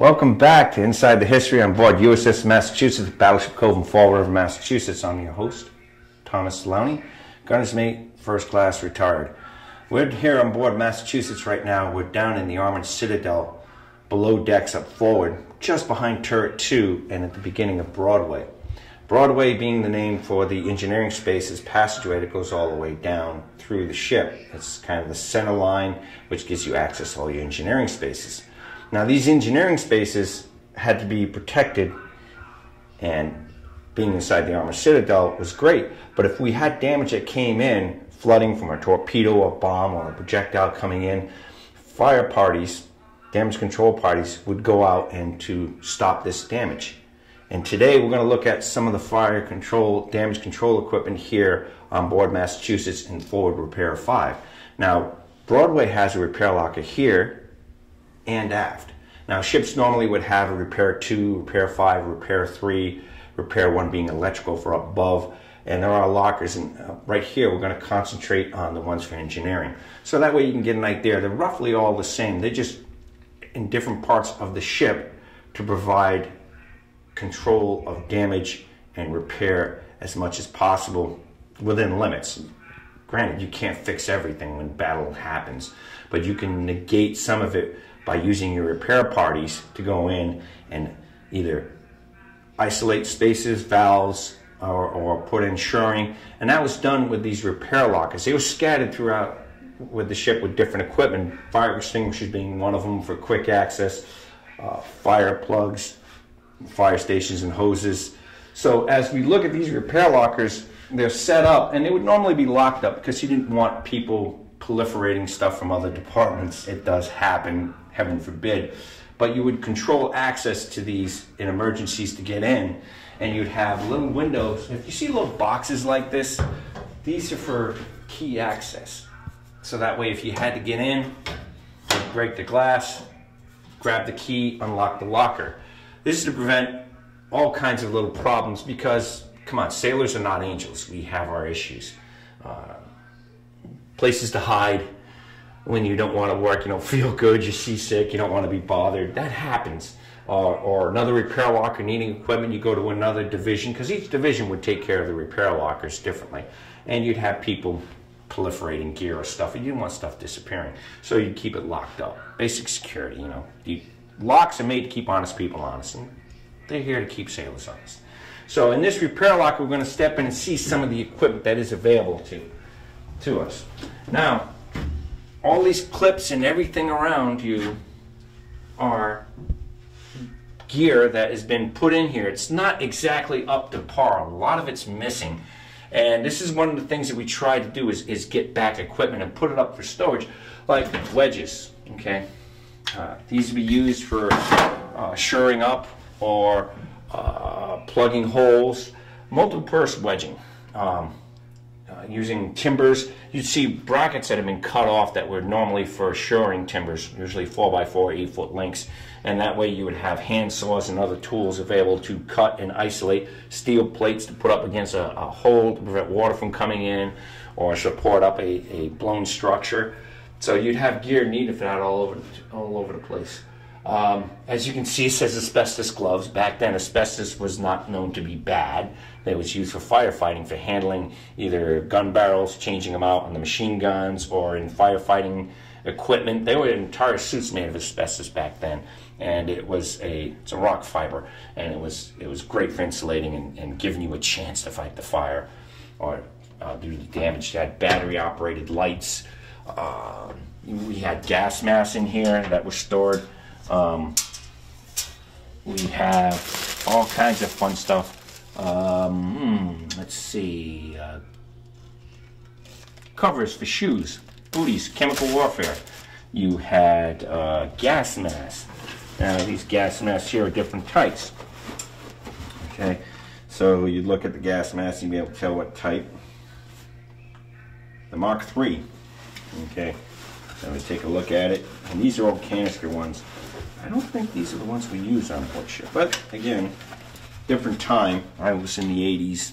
Welcome back to Inside the History on board USS Massachusetts, Battleship Cove in Fall River, Massachusetts. I'm your host, Thomas Lowney, gunner's mate, first class, retired. We're here on board Massachusetts right now. We're down in the Armored Citadel, below decks up forward, just behind Turret 2 and at the beginning of Broadway. Broadway being the name for the engineering spaces passageway that goes all the way down through the ship. It's kind of the center line, which gives you access to all your engineering spaces. Now, these engineering spaces had to be protected, and being inside the Armored Citadel was great. But if we had damage that came in, flooding from a torpedo or bomb or a projectile coming in, fire parties, damage control parties would go out and to stop this damage. And today we're going to look at some of the fire control, damage control equipment here on board Massachusetts in Forward Repair 5. Now, Broadway has a repair locker here and aft. Now, ships normally would have a repair 2, repair 5, repair 3, repair 1 being electrical for up above, and there are lockers, and right here we're going to concentrate on the ones for engineering. So that way you can get an idea. They're roughly all the same. They're just in different parts of the ship to provide control of damage and repair as much as possible within limits. Granted, you can't fix everything when battle happens, but you can negate some of it by using your repair parties to go in and either isolate spaces, valves, or put in shoring. And that was done with these repair lockers. They were scattered throughout with the ship with different equipment, fire extinguishers being one of them for quick access, fire plugs, fire stations and hoses. So as we look at these repair lockers, they're set up, and they would normally be locked up because you didn't want people proliferating stuff from other departments. It does happen, heaven forbid, but you would control access to these in emergencies to get in, and you'd have little windows. If you see little boxes like this, these are for key access. So that way if you had to get in, you'd break the glass, grab the key, unlock the locker. This is to prevent all kinds of little problems because, come on, sailors are not angels. We have our issues. Places to hide when you don't want to work, you don't feel good, you're seasick, you don't want to be bothered. That happens. Or another repair locker needing equipment, you go to another division, because each division would take care of the repair lockers differently. And you'd have people proliferating gear or stuff, and you didn't want stuff disappearing. So you'd keep it locked up. Basic security, you know. Locks are made to keep honest people honest, and they're here to keep sailors honest. So in this repair locker, we're going to step in and see some of the equipment that is available to us. Now, all these clips and everything around you are gear that has been put in here. It's not exactly up to par. A lot of it's missing. And this is one of the things that we try to do is get back equipment and put it up for storage, like wedges, okay? These would be used for shoring up or plugging holes, multiple-purpose wedging. Using timbers, you'd see brackets that have been cut off that were normally for shoring timbers, usually 4x4, 8-foot lengths, and that way you would have hand saws and other tools available to cut and isolate steel plates to put up against a hole to prevent water from coming in or support up a blown structure. So you'd have gear needed for that all over the place. As you can see, it says asbestos gloves. Back then, asbestos was not known to be bad. It was used for firefighting, for handling either gun barrels, changing them out on the machine guns, or in firefighting equipment. They were entire suits made of asbestos back then, and it's a rock fiber, and it was great for insulating and giving you a chance to fight the fire or do the damage. You had battery-operated lights. We had gas masks in here that were stored. We have all kinds of fun stuff. Let's see. Covers for shoes, booties, chemical warfare. You had gas masks. Now, these gas masks here are different types. Okay, so you look at the gas mask, you'll be able to tell what type. The Mark III. Okay, so we take a look at it, and these are all canister ones. I don't think these are the ones we use on board ship, but again, different time. I was in the 80s.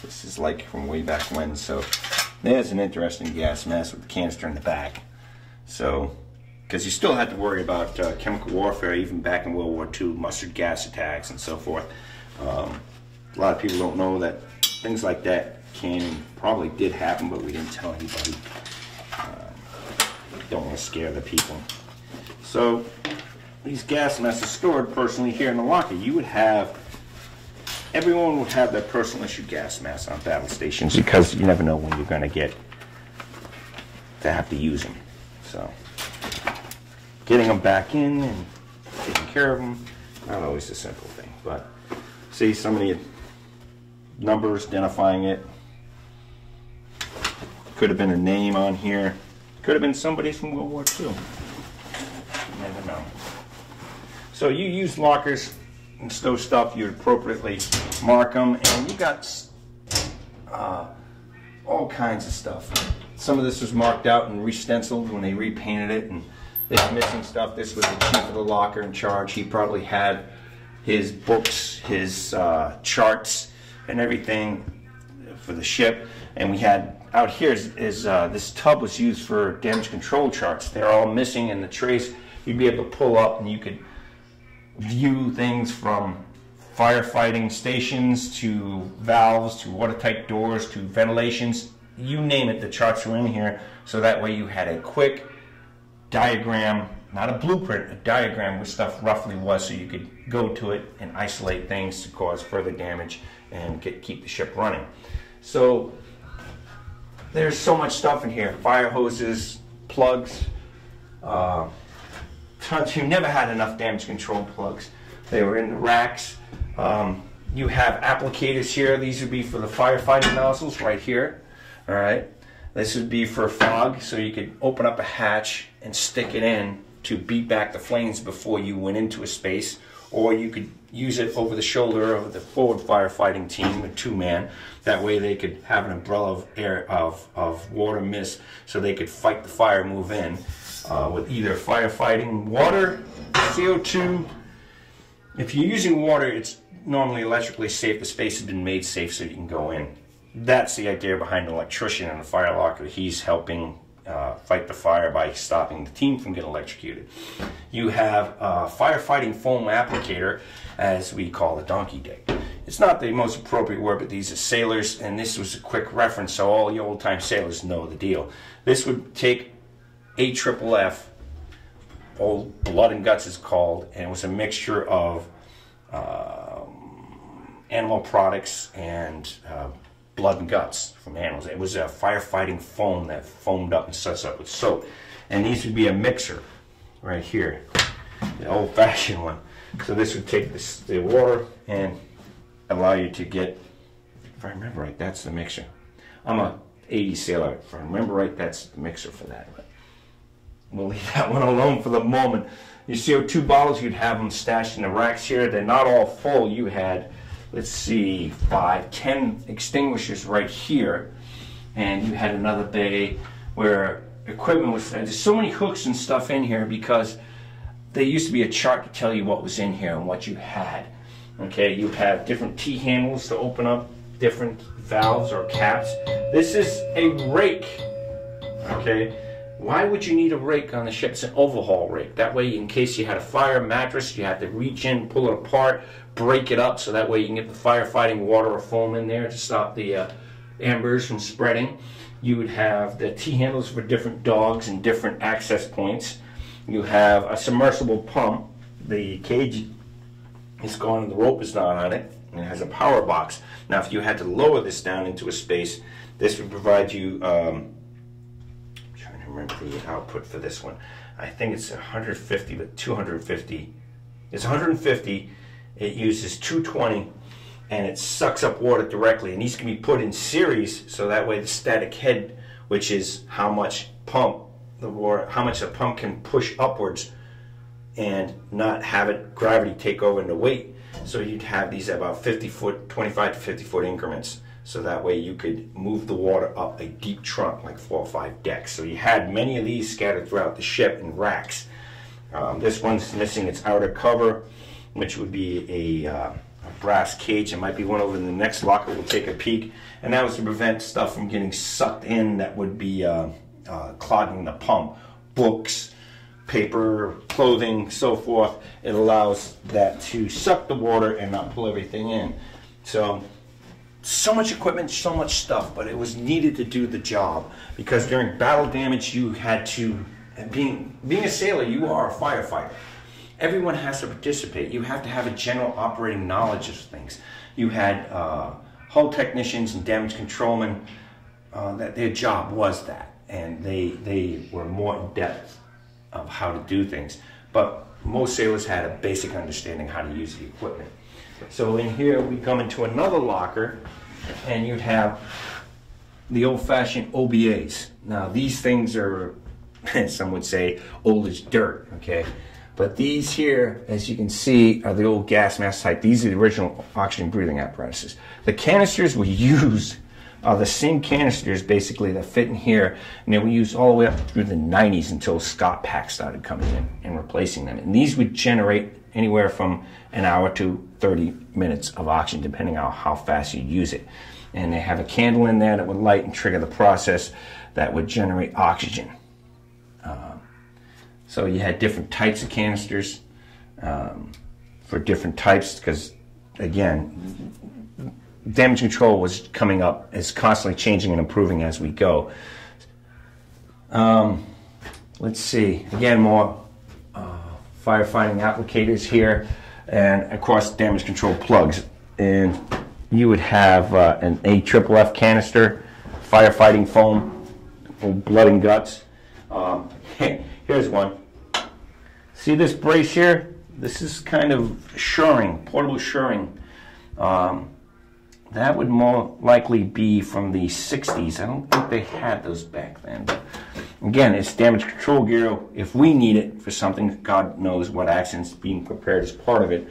This is like from way back when, so there's an interesting gas mask with the canister in the back. So because you still had to worry about chemical warfare even back in World War II, mustard gas attacks and so forth. A lot of people don't know that things like that can and probably did happen, but we didn't tell anybody. Don't want to scare the people. So these gas masks are stored personally here in the locker. You would have, everyone would have their personal issue gas masks on battle stations, because you never know when you're going to get to have to use them. So getting them back in and taking care of them, not always a simple thing. But see some of the numbers identifying it. Could have been a name on here. Could have been somebody from World War II. You never know. So you use lockers and stow stuff, you appropriately mark them, and you got all kinds of stuff. Some of this was marked out and re-stenciled when they repainted it, and they were missing stuff. This was the chief of the locker in charge. He probably had his books, his charts, and everything for the ship. And we had out here is this tub was used for damage control charts. They're all missing in the trace. You'd be able to pull up and you could view things from firefighting stations to valves to watertight doors to ventilations. You name it, the charts are in here. So that way you had a quick diagram, not a blueprint, a diagram where stuff roughly was, so you could go to it and isolate things to cause further damage and keep the ship running. So there's so much stuff in here. Fire hoses, plugs, tons. You never had enough damage control plugs. They were in the racks. You have applicators here. These would be for the firefighting nozzles right here. All right. This would be for fog, so you could open up a hatch and stick it in to beat back the flames before you went into a space, or you could use it over the shoulder of the forward firefighting team, a two-man. That way they could have an umbrella of air of water mist, so they could fight the fire, move in with either firefighting water, CO2. If you're using water, it's normally electrically safe. The space has been made safe so you can go in. That's the idea behind an electrician in a fire locker. He's helping fight the fire by stopping the team from getting electrocuted. You have a firefighting foam applicator, as we call the donkey dick. It's not the most appropriate word, but these are sailors, and this was a quick reference, so all you old-time sailors know the deal. This would take AFFF, Old Blood and Guts is called, and it was a mixture of animal products and blood and guts from animals. It was a firefighting foam that foamed up and suds up with soap. And these would be a mixer right here, the old-fashioned one. So this would take the water and allow you to get, if I remember right, that's the mixer. I'm a 80s sailor. If I remember right, that's the mixer for that. But we'll leave that one alone for the moment. Your CO2 bottles, you'd have them stashed in the racks here. They're not all full. You had, let's see, 5, 10 extinguishers right here, and you had another bay where equipment was. There's so many hooks and stuff in here because there used to be a chart to tell you what was in here and what you had. Okay, you have different T-handles to open up different valves or caps. This is a rake. Okay, why would you need a rake on the ship? It's an overhaul rake. That way, in case you had a fire mattress, you had to reach in, pull it apart, break it up, so that way you can get the firefighting water or foam in there to stop the embers from spreading. You would have the T-handles for different dogs and different access points. You have a submersible pump. The cage is gone and the rope is not on it, and it has a power box. Now, if you had to lower this down into a space, this would provide you, I'm trying to remember the output for this one. I think it's 150, but 250. It's 150. It uses 220, and it sucks up water directly. And these can be put in series, so that way the static head, which is how much pump the water, how much the pump can push upwards, and not have it gravity take over into weight. So you'd have these at about 50-foot, 25 to 50-foot increments. So that way you could move the water up a deep trunk, like 4 or 5 decks. So you had many of these scattered throughout the ship in racks. This one's missing its outer cover, which would be a brass cage. It might be one over in the next locker. We'll take a peek. And that was to prevent stuff from getting sucked in that would be clogging the pump. Books, paper, clothing, so forth. It allows that to suck the water and not pull everything in. So much equipment, so much stuff, but it was needed to do the job, because during battle damage you had to, being a sailor, you are a firefighter. Everyone has to participate. You have to have a general operating knowledge of things. You had hull technicians and damage controlmen, that their job was that, and they were more in depth of how to do things. But most sailors had a basic understanding how to use the equipment. So in here we come into another locker, and you'd have the old-fashioned OBAs. Now these things are, some would say, old as dirt, okay? But these here, as you can see, are the old gas mask type. These are the original oxygen breathing apparatuses. The canisters we use are the same canisters basically that fit in here, and they were used all the way up through the 90s until Scott Pack started coming in and replacing them. And these would generate anywhere from an hour to 30 minutes of oxygen, depending on how fast you use it. And they have a candle in there that would light and trigger the process that would generate oxygen. So you had different types of canisters for different types, because again, damage control was coming up, is constantly changing and improving as we go. Let's see, again, more firefighting applicators here, and of course damage control plugs. And you would have an AFFF canister, firefighting foam for blood and guts. Here's one. See this brace here? This is kind of shoring, portable shoring. That would more likely be from the 60s. I don't think they had those back then. But again, it's damage control gear. If we need it for something, God knows what accidents being prepared as part of it,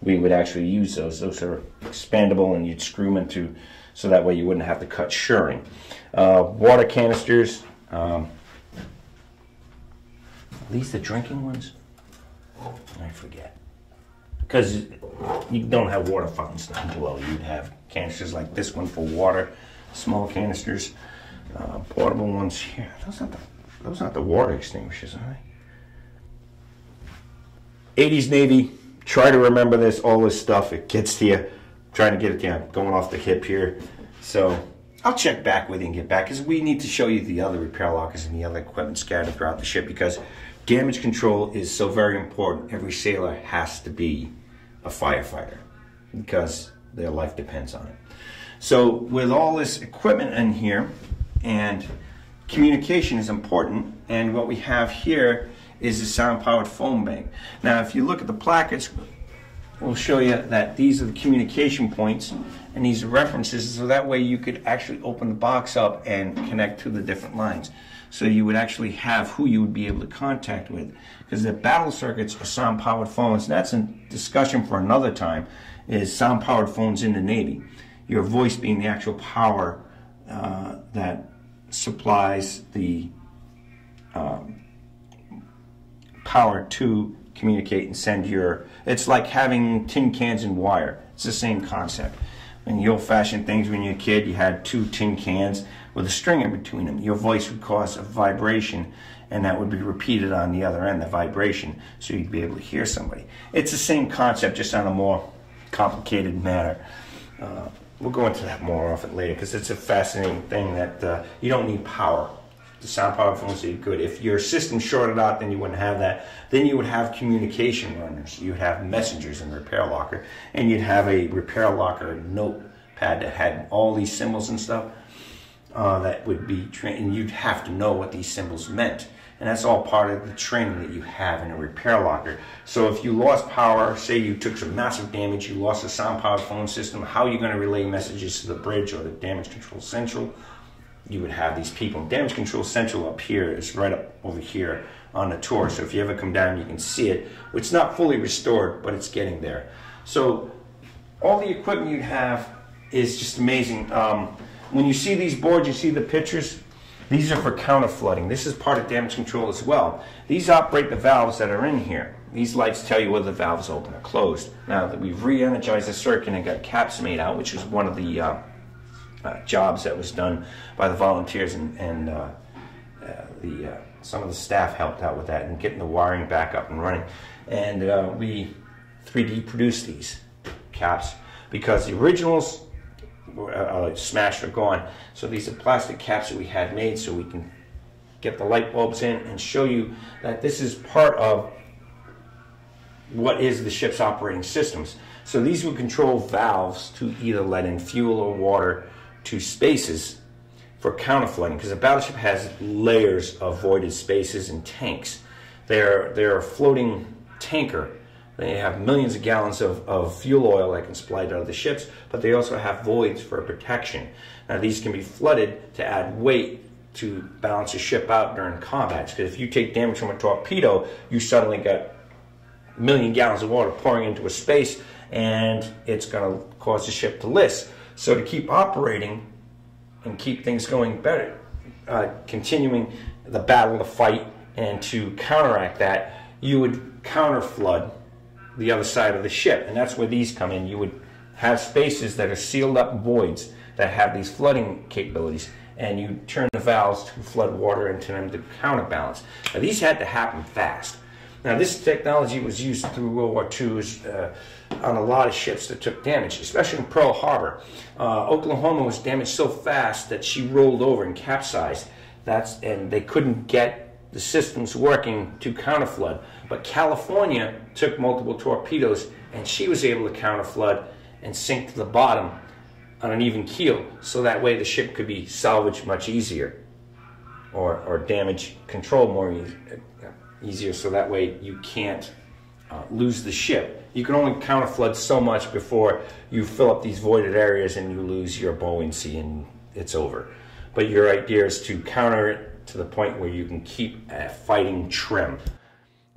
we would actually use those. Those are expandable, and you'd screw them into, so that way you wouldn't have to cut shoring. Water canisters. Are these the drinking ones? I forget. Because you don't have water fountains down below. You'd have canisters like this one for water, small canisters, portable ones here. Those aren't the water extinguishers, are they? 80s Navy, try to remember this, all this stuff. It gets to you. Trying to get it down, going off the hip here. So I'll check back with you and get back, because we need to show you the other repair lockers and the other equipment scattered throughout the ship, because damage control is so very important. Every sailor has to be a firefighter, because their life depends on it. So with all this equipment in here, and communication is important, and what we have here is a sound-powered foam bank. Now if you look at the plackets, we'll show you that these are the communication points, and these are references, so that way you could actually open the box up and connect to the different lines. So you would actually have who you would be able to contact with, because the battle circuits are sound-powered phones. That's a discussion for another time, is sound-powered phones in the Navy. Your voice being the actual power that supplies the power to communicate and send your, it's like having tin cans and wire. It's the same concept. In the old-fashioned things when you're a kid, you had 2 tin cans with a string in between them. Your voice would cause a vibration, and that would be repeated on the other end, the vibration, so you'd be able to hear somebody. It's the same concept, just on a more complicated manner. We'll go into that more often later, because it's a fascinating thing that you don't need power. The sound power phones are good. If your system shorted out, then you wouldn't have that. Then you would have communication runners. You'd have messengers in the repair locker, and you'd have a repair locker notepad that had all these symbols and stuff that would be trained, and you'd have to know what these symbols meant. And that's all part of the training that you have in a repair locker. So if you lost power, say you took some massive damage, you lost a sound-powered phone system, how are you going to relay messages to the bridge or the Damage Control Central? You would have these people. Damage Control Central up here is right up over here on the tour. So if you ever come down, you can see it. It's not fully restored, but it's getting there. So all the equipment you have is just amazing. When you see these boards, you see the pictures. These are for counter flooding. This is part of damage control as well. These operate the valves that are in here. These lights tell you whether the valve is open or closed. Now that we've re-energized the circuit and got caps made out, which was one of the jobs that was done by the volunteers and some of the staff helped out with that and getting the wiring back up and running. And we 3D produced these caps because the originals were smashed or gone. So these are plastic caps that we had made so we can get the light bulbs in and show you that this is part of what is the ship's operating systems. So these will control valves to either let in fuel or water to spaces for counterflooding, because a battleship has layers of voided spaces and tanks. They're a floating tanker. They have millions of gallons of fuel oil that can supply to other ships, but they also have voids for protection. Now these can be flooded to add weight to balance a ship out during combats, because if you take damage from a torpedo, you suddenly got a million gallons of water pouring into a space, and it's going to cause the ship to list. So to keep operating and keep things going better, continuing the battle, the fight, and to counteract that, you would counter flood the other side of the ship, and that's where these come in. You would have spaces that are sealed up voids that have these flooding capabilities, and you turn the valves to flood water into them to counterbalance. Now these had to happen fast. Now this technology was used through World War II on a lot of ships that took damage, especially in Pearl Harbor. Oklahoma was damaged so fast that she rolled over and capsized. And they couldn't get the systems working to counterflood. But California took multiple torpedoes, and she was able to counterflood and sink to the bottom on an even keel, so that way the ship could be salvaged much easier, or damage control more easier, so that way you can't lose the ship. You can only counterflood so much before you fill up these voided areas and you lose your buoyancy and it's over. But your idea is to counter it to the point where you can keep fighting trim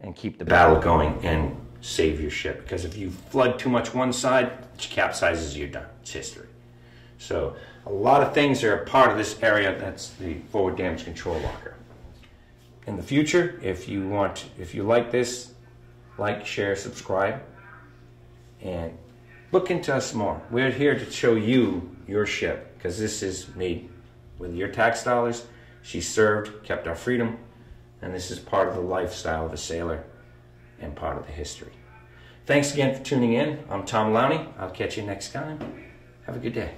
and keep the battle going and save your ship. Because if you flood too much one side, it capsizes, you're done. It's history. So a lot of things are a part of this area. That's the forward damage control locker. In the future, if you like this, like, share, subscribe, and look into us more. We're here to show you your ship, because this is made with your tax dollars. She served, kept our freedom, and this is part of the lifestyle of a sailor and part of the history. Thanks again for tuning in. I'm Tom Lowney. I'll catch you next time. Have a good day.